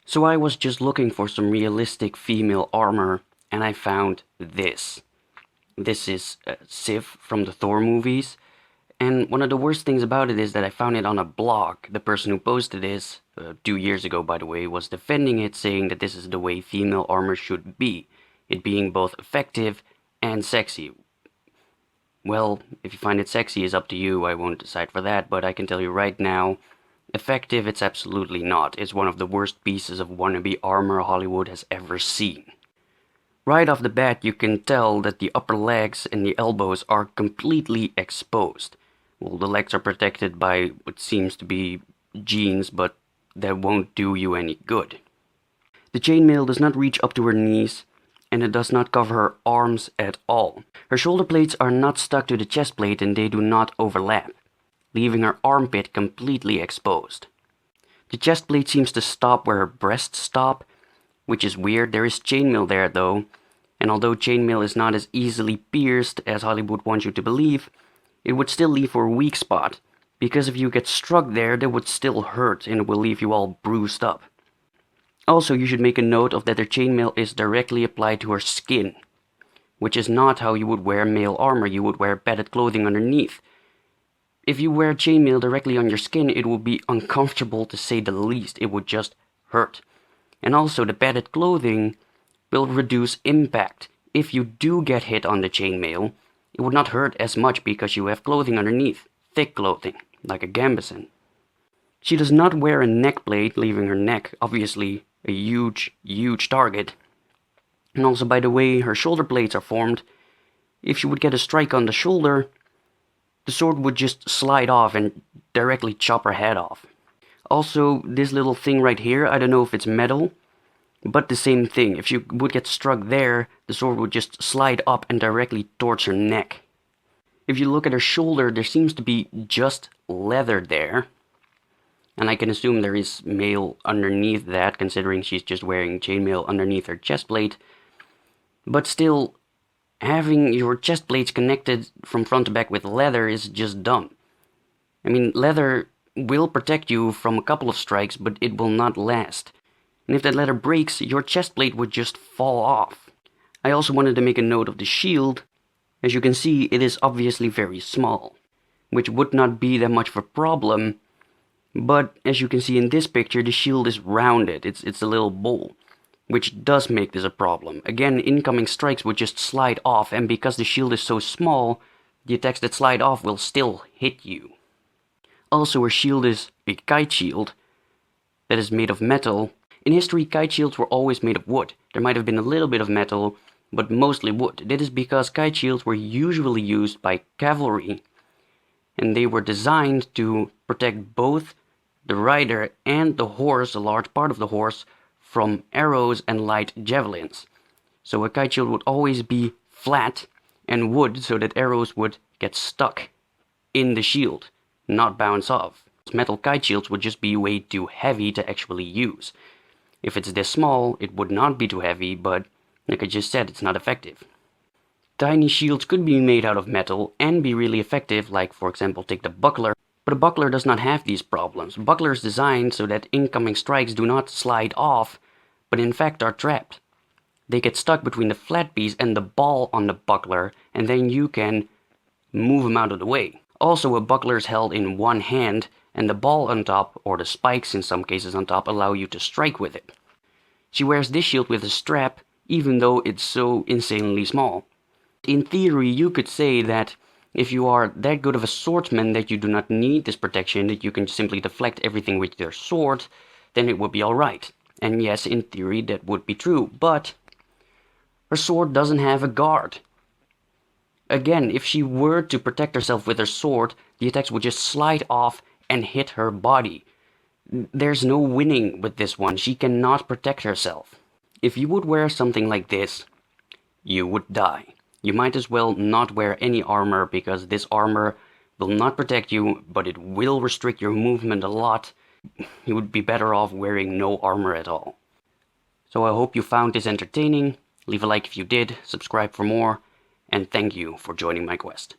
So I was just looking for some realistic female armor, and I found this. This is Sif from the Thor movies, and one of the worst things about it is that I found it on a blog. The person who posted this, 2 years ago by the way, was defending it, saying that this is the way female armor should be, it being both effective and sexy. Well, if you find it sexy is up to you, I won't decide for that, but I can tell you right now, effective it's absolutely not. It's one of the worst pieces of wannabe armor Hollywood has ever seen. Right off the bat you can tell that the upper legs and the elbows are completely exposed. Well, the legs are protected by what seems to be jeans, but that won't do you any good. The chainmail does not reach up to her knees, and it does not cover her arms at all. Her shoulder plates are not stuck to the chest plate and they do not overlap, leaving her armpit completely exposed. The chest plate seems to stop where her breasts stop, which is weird. There is chainmail there though, and although chainmail is not as easily pierced as Hollywood wants you to believe, it would still leave for a weak spot, because if you get struck there, that would still hurt and it will leave you all bruised up. Also, you should make a note of that her chainmail is directly applied to her skin, which is not how you would wear male armor. You would wear padded clothing underneath. If you wear chainmail directly on your skin, it would be uncomfortable to say the least. It would just hurt. And also, the padded clothing will reduce impact. If you do get hit on the chainmail, it would not hurt as much because you have clothing underneath, thick clothing, like a gambeson. She does not wear a neck plate, leaving her neck obviously a huge target. And also, by the way her shoulder plates are formed, if she would get a strike on the shoulder, the sword would just slide off and directly chop her head off. Also, this little thing right here, I don't know if it's metal, but the same thing. If she would get struck there, the sword would just slide up and directly towards her neck. If you look at her shoulder, there seems to be just leather there. And I can assume there is mail underneath that, considering she's just wearing chainmail underneath her chest plate. But still, having your chest plates connected from front to back with leather is just dumb. I mean, leather will protect you from a couple of strikes, but it will not last. And if that leather breaks, your chest plate would just fall off. I also wanted to make a note of the shield. As you can see, it is obviously very small, which would not be that much of a problem. But as you can see in this picture, the shield is rounded. It's a little bowl, which does make this a problem. Again, incoming strikes would just slide off, and because the shield is so small, the attacks that slide off will still hit you. Also, her shield is a kite shield that is made of metal. In history, kite shields were always made of wood. There might have been a little bit of metal, but mostly wood. That is because kite shields were usually used by cavalry, and they were designed to protect both the rider and the horse, a large part of the horse, from arrows and light javelins. So a kite shield would always be flat and wood, so that arrows would get stuck in the shield, not bounce off. Metal kite shields would just be way too heavy to actually use. If it's this small, it would not be too heavy, but like I just said, it's not effective. Tiny shields could be made out of metal and be really effective, like for example take the buckler. But a buckler does not have these problems. A buckler is designed so that incoming strikes do not slide off, but in fact are trapped. They get stuck between the flat piece and the ball on the buckler, and then you can move them out of the way. Also, a buckler is held in one hand, and the ball on top, or the spikes in some cases on top, allow you to strike with it. She wears this shield with a strap, even though it's so insanely small. In theory, you could say that if you are that good of a swordsman that you do not need this protection, that you can simply deflect everything with your sword, then it would be alright. And yes, in theory that would be true, but her sword doesn't have a guard. Again, if she were to protect herself with her sword, the attacks would just slide off and hit her body. There's no winning with this one. She cannot protect herself. If you would wear something like this, you would die. You might as well not wear any armor, because this armor will not protect you, but it will restrict your movement a lot. You would be better off wearing no armor at all. So I hope you found this entertaining. Leave a like if you did, subscribe for more, and thank you for joining my quest.